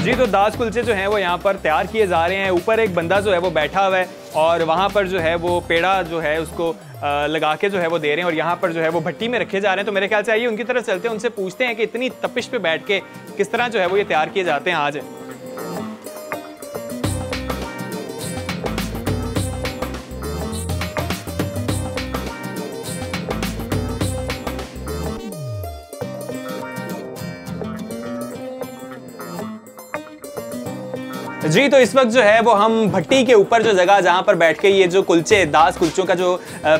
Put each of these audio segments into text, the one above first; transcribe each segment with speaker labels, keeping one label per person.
Speaker 1: जी तो दास कुलचे जो हैं वो यहाँ पर तैयार किए जा रहे हैं। ऊपर एक बंदा जो है वो बैठा हुआ है और वहाँ पर जो है वो पेड़ा जो है उसको लगा के जो है वो दे रहे हैं और यहाँ पर जो है वो भट्टी में रखे जा रहे हैं। तो मेरे ख्याल से आइए उनकी तरफ चलते हैं, उनसे पूछते हैं कि इतनी तपिश पे बैठ के किस तरह जो है वो ये तैयार किए जाते हैं आज। जी तो इस वक्त जो है वो हम भट्टी के ऊपर जो जगह जहाँ पर बैठ के ये जो कुलचे दास कुलचों का जो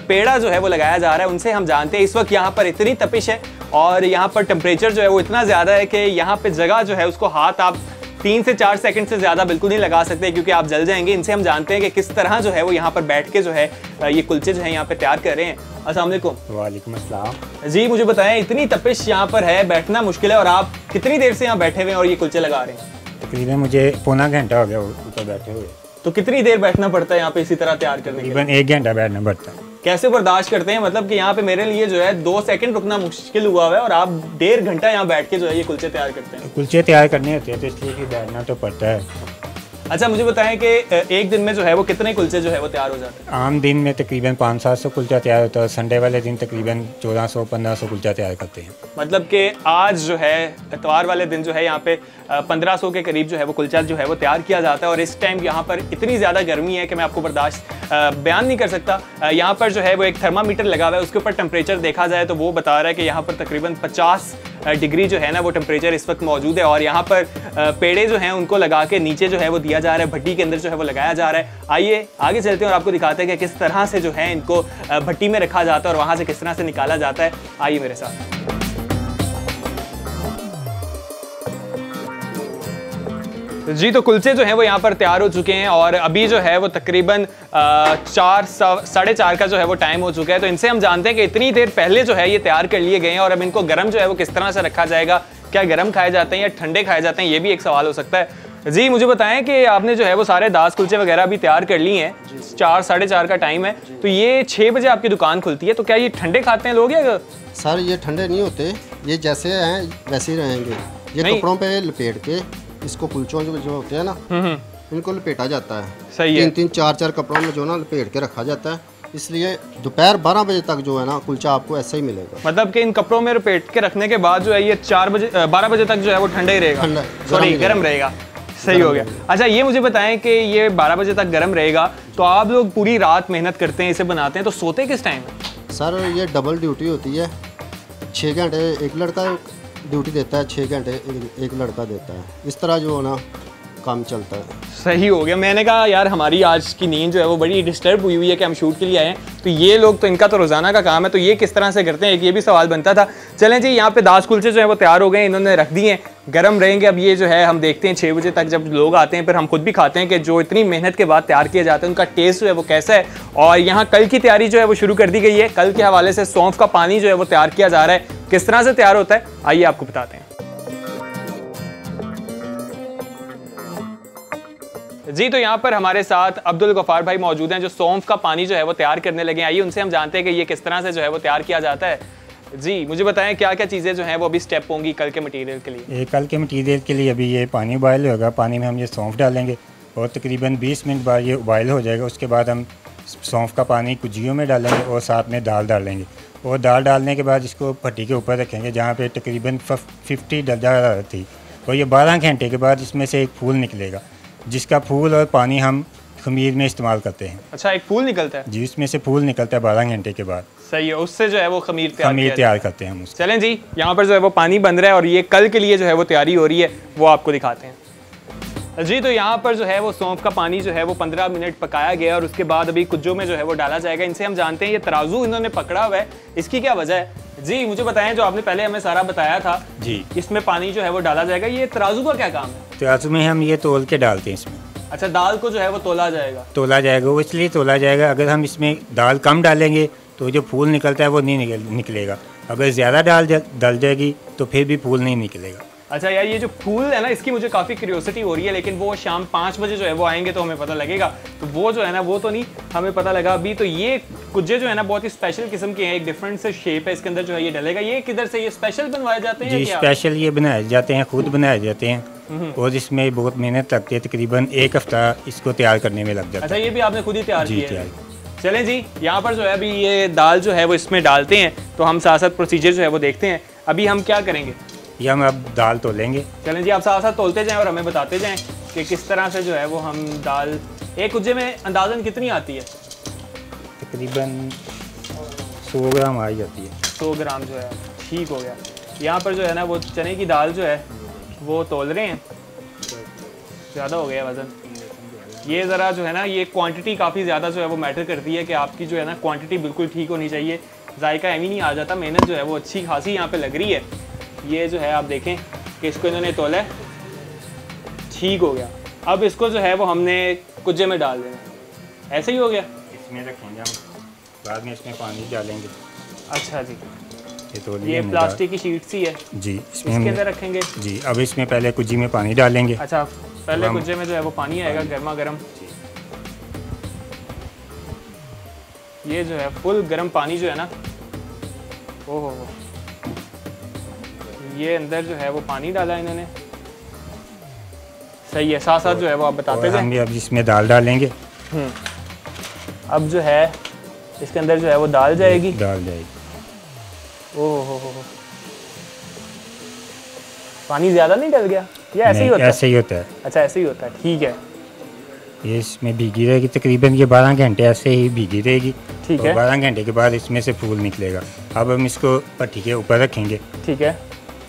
Speaker 1: पेड़ा जो है वो लगाया जा रहा है उनसे हम जानते हैं। इस वक्त यहाँ पर इतनी तपिश है और यहाँ पर टेम्परेचर जो है वो इतना ज़्यादा है कि यहाँ पे जगह जो है उसको हाथ आप 3 से 4 सेकंड से ज़्यादा बिल्कुल नहीं लगा सकते क्योंकि आप जल जाएंगे। इनसे हम जानते हैं कि किस तरह जो है वो यहाँ पर बैठ के जो है ये कुलचे जो है यहाँ पे तैयार कर रहे हैं। अस्सलाम वालेकुम।
Speaker 2: वालेकुम अस्सलाम।
Speaker 1: जी मुझे बताएं, इतनी तपिश यहाँ पर है, बैठना मुश्किल है और आप कितनी देर से यहाँ बैठे हुए हैं और ये कुलचे लगा रहे हैं?
Speaker 2: तकरीबन मुझे पौना घंटा हो गया ऊपर बैठे हुए।
Speaker 1: तो कितनी देर बैठना पड़ता है यहाँ पे इसी तरह तैयार करने के लिए?
Speaker 2: तकरीबन 1 घंटा बैठना पड़ता है।
Speaker 1: कैसे बर्दाश्त करते हैं? मतलब कि यहाँ पे मेरे लिए जो है 2 सेकंड रुकना मुश्किल हुआ है और आप 1.5 घंटा यहाँ बैठ के जो है ये कुलचे तैयार करते हैं।
Speaker 2: कुलचे तैयार करने होते हैं तो इसलिए कि बैठना तो पड़ता है।
Speaker 1: अच्छा मुझे बताएं कि एक दिन में जो है वो कितने कुलचे जो है वो तैयार हो जाते हैं?
Speaker 2: आम दिन में तकरीबन 500-700 कुलचा तैयार होता है। संडे वाले दिन तकरीबन 1400-1500 कुलचा तैयार करते हैं।
Speaker 1: मतलब कि आज जो है इतवार वाले दिन जो है यहाँ पे 1500 के करीब जो है वो कुलचा जो है वो तैयार किया जाता है और इस टाइम यहाँ पर इतनी ज़्यादा गर्मी है कि मैं आपको बर्दाश्त बयान नहीं कर सकता। यहाँ पर जो है वो एक थर्मामीटर लगा हुआ है, उसके ऊपर टेम्परेचर देखा जाए तो वो बता रहा है कि यहाँ पर तकरीबन 50 डिग्री जो है ना वो टेम्परेचर इस वक्त मौजूद है और यहाँ पर पेड़े जो हैं उनको लगा के नीचे जो है वो दिया जा रहा है, भट्टी के अंदर जो है वो लगाया जा रहा है। आइए आगे चलते हैं और आपको दिखाते हैं कि किस तरह से जो है इनको भट्टी में रखा जाता है और वहाँ से किस तरह से निकाला जाता है। आइए मेरे साथ। जी तो कुलचे जो हैं वो यहाँ पर तैयार हो चुके हैं और अभी जो है वो तकरीबन 4-4:30 का जो है वो टाइम हो चुका है। तो इनसे हम जानते हैं कि इतनी देर पहले जो है ये तैयार कर लिए गए हैं और अब इनको गर्म जो है वो किस तरह से रखा जाएगा, क्या गर्म खाए जाते हैं या ठंडे खाए जाते हैं, ये भी एक सवाल हो सकता है। जी मुझे बताएं कि आपने जो है वो सारे दास कुलचे वगैरह भी तैयार कर लिए हैं, 4-4:30 का टाइम है, तो ये 6 बजे आपकी दुकान खुलती है, तो क्या ये ठंडे खाते हैं लोग या?
Speaker 3: सर ये ठंडे नहीं होते, ये जैसे हैं वैसे ही रहेंगे। ये कपड़ों पे लपेट के इसको कुलचों जो होते हैं ना इनको लपेटा जाता है।
Speaker 1: सही है।
Speaker 3: 3-3, 4-4 कपड़ों में जो ना लपेट के रखा जाता है, इसलिए दोपहर 12 बजे तक जो है ना कुलचा आपको ऐसा ही मिलेगा।
Speaker 1: मतलब कि इन कपड़ों में लपेट के रखने के बाद जो है ये 12 बजे तक जो है वो ठंडा ही रहेगा, सॉरी गर्म रहेगा। सही हो गया। अच्छा ये मुझे बताएं कि ये 12 बजे तक गर्म रहेगा तो आप लोग पूरी रात मेहनत करते हैं, इसे बनाते हैं, तो सोते किस टाइम है?
Speaker 3: सर ये डबल ड्यूटी होती है, 6 घंटे एक लड़का ड्यूटी देता है, 6 घंटे एक लड़का देता है, इस तरह जो है ना काम चलता है।
Speaker 1: सही हो गया। मैंने कहा यार हमारी आज की नींद जो है वो बड़ी डिस्टर्ब हुई हुई है कि हम शूट के लिए आए हैं, तो ये लोग तो इनका तो रोज़ाना का काम है, तो ये किस तरह से करते हैं, एक ये भी सवाल बनता था। चलें जी यहाँ पे दास कुलचे जो है वो तैयार हो गए, इन्होंने रख दिए हैं, गर्म रहेंगे। अब ये जो है हम देखते हैं 6 बजे तक जब लोग आते हैं फिर हम खुद भी खाते हैं कि जो इतनी मेहनत के बाद तैयार किए जाते हैं उनका टेस्ट जो है वो कैसा है। और यहाँ कल की तैयारी जो है वो शुरू कर दी गई है। कल के हवाले से सौंफ का पानी जो है वो तैयार किया जा रहा है, किस तरह से तैयार होता है आइए आपको बताते हैं। जी तो यहाँ पर हमारे साथ अब्दुल गफार भाई मौजूद हैं जो सौंफ का पानी जो है वो तैयार करने लगे। आइए उनसे हम जानते हैं कि ये किस तरह से जो है वो तैयार किया जाता है। जी मुझे बताएं क्या क्या चीज़ें जो हैं वो अभी स्टेप होंगी कल के मटेरियल के लिए?
Speaker 2: कल के मटेरियल के लिए अभी ये पानी बॉयल होगा, पानी में हम ये सौंफ डालेंगे और तकरीबन 20 मिनट बाद ये बॉयल हो जाएगा। उसके बाद हम सौंफ का पानी कुजियों में डालेंगे और साथ में दाल डालेंगे और दाल डालने के बाद इसको भट्टी के ऊपर रखेंगे जहाँ पे तकरीबन 50 दर्जा थी और ये 12 घंटे के बाद इसमें से एक फूल निकलेगा जिसका फूल और पानी हम खमीर में इस्तेमाल करते हैं।
Speaker 1: अच्छा एक फूल निकलता है?
Speaker 2: जी उसमें से फूल निकलता है 12 घंटे के बाद।
Speaker 1: सही है, उससे जो है वो खमीर तैयार
Speaker 2: करते हैं हम उसको।
Speaker 1: चलें जी यहाँ पर जो है वो पानी बन रहा है और ये कल के लिए जो है वो तैयारी हो रही है वो आपको दिखाते हैं। जी तो यहाँ पर जो है वो सौंफ का पानी जो है वो 15 मिनट पकाया गया और उसके बाद अभी कुज्जों में जो है वो डाला जाएगा। इनसे हम जानते हैं ये तराजू इन्होंने पकड़ा हुआ है, इसकी क्या वजह है? जी मुझे बताएं, जो आपने पहले हमें सारा बताया था
Speaker 2: जी
Speaker 1: इसमें पानी जो है वो डाला जाएगा, ये तराजू का क्या काम है?
Speaker 2: तराजू में हम ये तोल के डालते हैं इसमें।
Speaker 1: अच्छा दाल को जो है वो तोला जाएगा?
Speaker 2: वो इसलिए तोला जाएगा, अगर हम इसमें दाल कम डालेंगे तो जो फूल निकलता है वो नहीं निकलेगा, अगर ज़्यादा दाल डल जाएगी तो फिर भी फूल नहीं निकलेगा।
Speaker 1: अच्छा यार, ये जो फूल है ना, इसकी मुझे काफ़ी क्यूरियोसिटी हो रही है, लेकिन वो शाम 5 बजे जो है वो आएंगे तो हमें पता लगेगा। तो वो जो है ना, वो तो नहीं हमें पता लगा अभी। तो ये कुज्जे जो है ना, बहुत ही स्पेशल किस्म के हैं, एक डिफरेंट से शेप है इसके अंदर जो है ये डलेगा। ये किधर से ये स्पेशल बनवाए जाते हैं?
Speaker 2: जी स्पेशल ये बनाए जाते हैं, खुद बनाए जाते हैं, और इसमें बहुत मेहनत लगती है, तकरीबन 1 हफ्ता इसको तैयार करने में लग जाता है।
Speaker 1: अच्छा, ये भी आपने खुद ही तैयार किया है?
Speaker 2: जी।
Speaker 1: चलें जी, यहाँ पर जो है अभी ये दाल जो है वो इसमें डालते हैं, तो हम साथ साथ प्रोसीजर जो है वो देखते हैं। अभी हम क्या करेंगे?
Speaker 2: ये हम अब दाल तोलेंगे।
Speaker 1: चलें जी, आप साथ साथ तोलते जाएं और हमें बताते जाएं कि किस तरह से जो है वो हम दाल, एक कुज्जे में अंदाज़न कितनी आती है?
Speaker 2: तकरीबन 100 ग्राम आ जाती है।
Speaker 1: 100 ग्राम जो है, ठीक हो गया। यहाँ पर जो है ना वो चने की दाल जो है वो तोल रहे हैं, ज़्यादा हो गया वज़न। ये ज़रा जो है ना, ये क्वांटिटी काफ़ी ज़्यादा जो है वो मैटर करती है कि आपकी जो है ना क्वांटिटी बिल्कुल ठीक होनी चाहिए, जायका एवी नहीं आ जाता। मेहनत जो है वो अच्छी खासी यहाँ पे लग रही है। ये जो है आप देखें कि इसको इन्होंने तोला है, ठीक हो गया। अब इसको जो है वो हमने कुज्जे में डाल देना। ऐसे ही हो गया?
Speaker 2: इसमें रखेंगे हम, बाद में इसमें पानी डालेंगे।
Speaker 1: अच्छा जी,
Speaker 2: ये
Speaker 1: प्लास्टिक की शीट सी है
Speaker 2: जी, इसमें
Speaker 1: इसके अंदर रखेंगे
Speaker 2: जी। अब इसमें पहले कुज्जी में पानी डालेंगे।
Speaker 1: अच्छा, पहले कुज्जे में जो है वो पानी आएगा गर्मा गर्म। ये जो है फुल गर्म पानी जो है ना, ओहो, ये अंदर जो है वो पानी डाला इन्होंने। सही है, साथ साथ जो है वो आप बताते जाएं।
Speaker 2: हम अब इसमें दाल डालेंगे।
Speaker 1: अब जो है इसके अंदर जो है वो दाल जाएगी। ओहो हो, पानी ज़्यादा नहीं डल गया? ये ऐसे ही होता है?
Speaker 2: ऐसे ही होता है।
Speaker 1: अच्छा, ऐसे ही होता है, ठीक है।
Speaker 2: ये इसमें भीगी रहेगी तकरीबन, ये 12 घंटे ऐसे ही भीगी रहेगी।
Speaker 1: ठीक है।
Speaker 2: 12 घंटे के बाद इसमें से फूल निकलेगा। अब हम इसको भट्टी के ऊपर रखेंगे।
Speaker 1: ठीक है।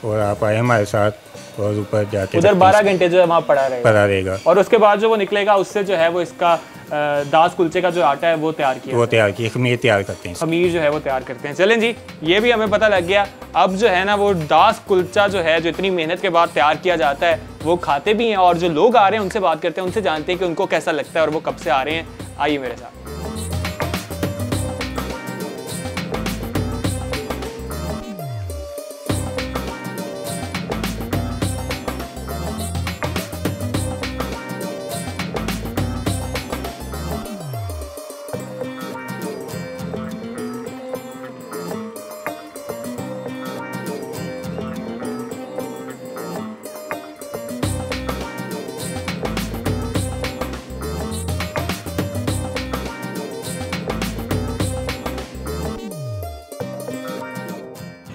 Speaker 2: और आप आए हमारे साथ और ऊपर जाके
Speaker 1: उधर 12 घंटे जो है वहाँ पड़ा रहेगा। और उसके बाद जो वो निकलेगा उससे जो है वो इसका दास कुलचे का जो आटा है वो तैयार किया,
Speaker 2: खमीर तैयार करते हैं।
Speaker 1: खमीर जो है वो तैयार करते हैं। चलें जी, ये भी हमें पता लग गया। अब जो है ना वो दास कुलचा जो है, जो इतनी मेहनत के बाद तैयार किया जाता है, वो खाते भी हैं, और जो लोग आ रहे हैं उनसे बात करते हैं, उनसे जानते हैं कि उनको कैसा लगता है और वो कब से आ रहे हैं। आइए मेरे साथ।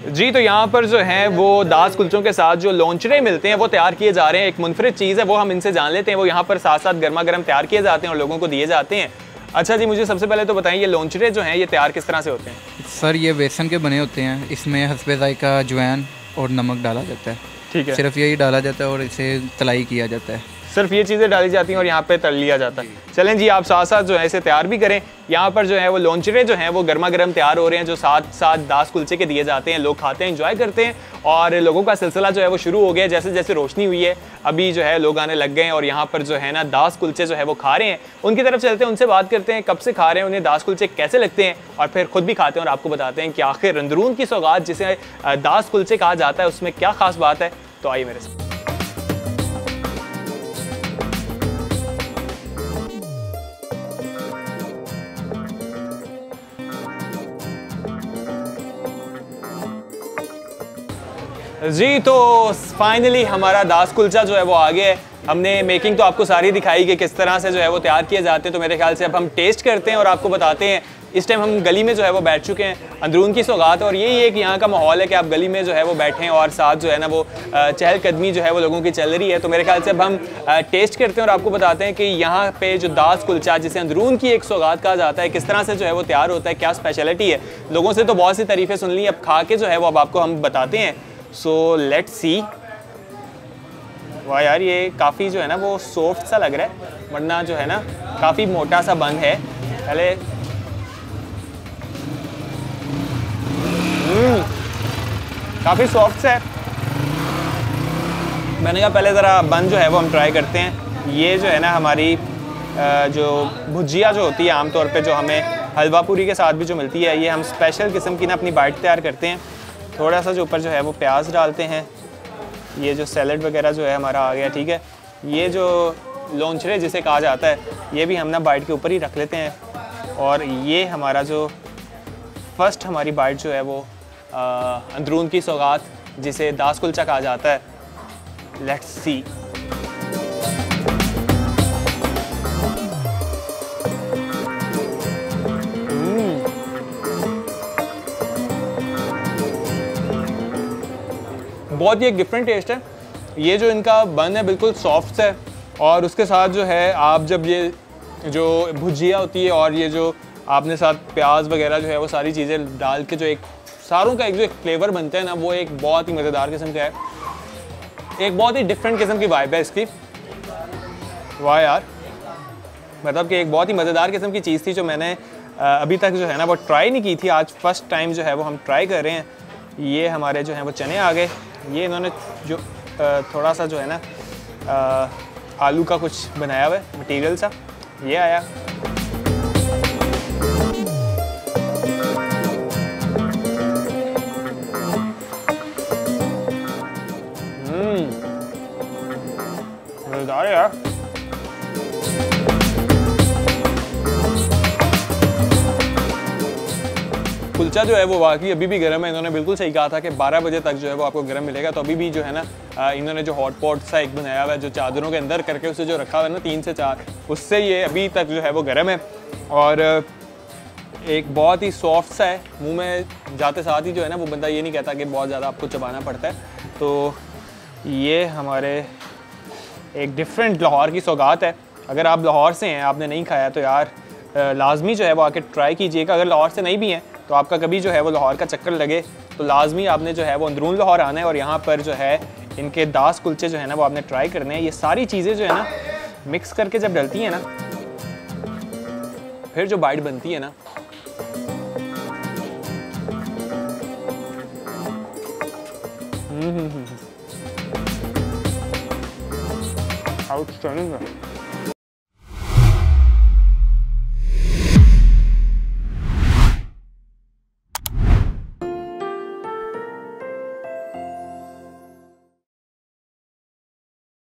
Speaker 1: जी, तो यहाँ पर जो है वो दास कुलचों के साथ जो लोंचरे मिलते हैं वो तैयार किए जा रहे हैं। एक मुनफरिद चीज़ है, वो हम इनसे जान लेते हैं। वो यहाँ पर साथ साथ गर्मा गर्म तैयार किए जाते हैं और लोगों को दिए जाते हैं। अच्छा जी, मुझे सबसे पहले तो बताएं, ये लोंचरे जो हैं ये तैयार किस तरह से होते हैं?
Speaker 4: सर, ये बेसन के बने होते हैं। इसमें हस्बे जायका अजवाइन और नमक डाला जाता है।
Speaker 1: ठीक है,
Speaker 4: सिर्फ यही डाला जाता है और इसे तलाई किया जाता है।
Speaker 1: सिर्फ ये चीज़ें डाली जाती हैं और यहाँ पे तल लिया जाता है। चलें जी, आप साथ साथ जो है इसे तैयार भी करें। यहाँ पर जो है वो लोंचरे जो हैं वो गर्मा गर्म तैयार हो रहे हैं, जो साथ साथ दास कुलचे के दिए जाते हैं। लोग खाते हैं, एंजॉय करते हैं, और लोगों का सिलसिला जो है वो शुरू हो गया। जैसे जैसे रोशनी हुई है अभी जो है लोग आने लग गए हैं, और यहाँ पर जो है ना दास कुलचे जो है वो खा रहे हैं। उनकी तरफ चलते हैं, उनसे बात करते हैं कब से खा रहे हैं, उन्हें दास कुलचे कैसे लगते हैं, और फिर खुद भी खाते हैं और आपको बताते हैं कि आखिर अंदरून की सौगात जिसे दास कुलचे कहा जाता है उसमें क्या खास बात है। तो आइए मेरे साथ। जी, तो फाइनली हमारा दास कुलचा जो है वो आ गया है। हमने मेकिंग तो आपको सारी दिखाई कि किस तरह से जो है वो तैयार किए जाते हैं। तो मेरे ख्याल से अब हम टेस्ट करते हैं और आपको बताते हैं। इस टाइम हम गली में जो है वो बैठ चुके हैं, अंदरून की सौगात, और यही एक यहाँ का माहौल है कि आप गली में जो है वो बैठें और साथ जो है ना वो चहलकदमी जो है वो लोगों की चल रही है। तो मेरे ख्याल से अब हम टेस्ट करते हैं और आपको बताते हैं कि यहाँ पे जो दास कुलचा, जिसे अंदरून की एक सौगात कहा जाता है, किस तरह से जो है वो तैयार होता है, क्या स्पेशलिटी है। लोगों से तो बहुत सी तारीफ़ें सुन ली, अब खा के जो है वो अब आपको हम बताते हैं। So let's see. वाह यार, ये काफ़ी जो है ना वो सॉफ्ट सा लग रहा है, वरना जो है ना काफ़ी मोटा सा बन है। पहले काफ़ी सॉफ्ट सा है। मैंने कहा पहले ज़रा बन जो है वो हम ट्राई करते हैं। ये जो है ना हमारी जो भुजिया जो होती है आमतौर पे जो हमें हलवा पूरी के साथ भी जो मिलती है, ये हम स्पेशल किस्म की ना अपनी बाइट तैयार करते हैं। थोड़ा सा जो ऊपर जो है वो प्याज डालते हैं, ये जो सैलड वगैरह जो है हमारा आ गया, ठीक है। ये जो लॉन्चरे जिसे कहा जाता है, ये भी हम ना बाइट के ऊपर ही रख लेते हैं। और ये हमारा जो फर्स्ट हमारी बाइट जो है वो अंदरून की सौगात जिसे दास कुलचा कहा जाता है। Let's see. बहुत ही एक डिफरेंट टेस्ट है। ये जो इनका बन है बिल्कुल सॉफ्ट है, और उसके साथ जो है आप जब ये जो भुजिया होती है और ये जो आपने साथ प्याज वगैरह जो है वो सारी चीज़ें डाल के जो एक सारों का एक जो एक फ्लेवर बनता है ना, वो एक बहुत ही मज़ेदार किस्म का है। एक बहुत ही डिफरेंट किस्म की वाइब है इसकी। वाह यार, मतलब कि एक बहुत ही मज़ेदार किस्म की चीज़ थी जो मैंने अभी तक जो है ना वो ट्राई नहीं की थी। आज फर्स्ट टाइम जो है वो हम ट्राई कर रहे हैं। ये हमारे जो हैं वो चने आ गए। ये इन्होंने जो थोड़ा सा जो है ना आलू का कुछ बनाया हुआ है मटेरियल सा, ये आया। मज़ेदार है यार। कुलचा जो है वो वाकई अभी भी गर्म है। इन्होंने बिल्कुल सही कहा था कि 12 बजे तक जो है वो आपको गर्म मिलेगा। तो अभी भी जो है ना इन्होंने जो हॉट पॉट सा एक बनाया हुआ है जो चादरों के अंदर करके उसे जो रखा हुआ है ना 3 से 4, उससे ये अभी तक जो है वो गर्म है। और एक बहुत ही सॉफ्ट सा है, मुंह में जाते साथ ही जो है ना वो बंदा ये नहीं कहता कि बहुत ज़्यादा आपको चबाना पड़ता है। तो ये हमारे एक डिफरेंट लाहौर की सौगात है। अगर आप लाहौर से हैं, आपने नहीं खाया तो यार लाजमी जो है वो आके ट्राई कीजिएगा। अगर लाहौर से नहीं भी हैं तो आपका कभी जो है वो लाहौर का चक्कर लगे तो लाजमी आपने जो है वो अंदरून लाहौर आना है और यहाँ पर जो है इनके दास कुलचे जो है ना वो आपने ट्राई करने हैं। ये सारी चीज़ें जो है ना मिक्स करके जब डलती हैं ना, फिर जो बाइट बनती है ना, आउटस्टैंडिंग है।